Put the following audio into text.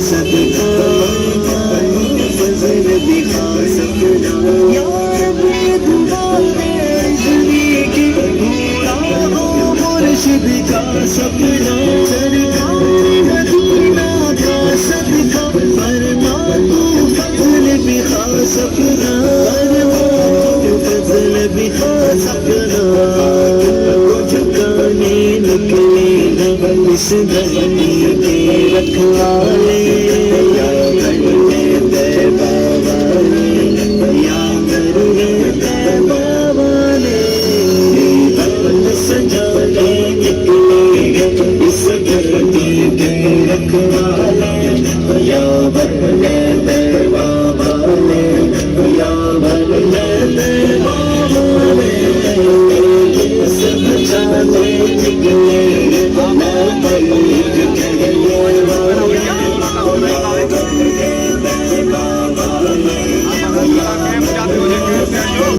صدقہ فضل دکھا سکنا یا رب یہ دعا ہے کی پورا ہو مرشد کا سپنا سرکار مدینہ کا صدقہ فرما تو فضل دکھا سکنا فرما تو فضل دکھا سکنا جھکانے نکلے گا اس دھرتی کے رکھوالے یا بندے طیبہ والے یا بندے طیبہ والے بند سجانے نکلے گا اس دھرتی کے رکھوالے یا بندے طیبہ والے یا بندے طیبہ والے سب جانے نکلے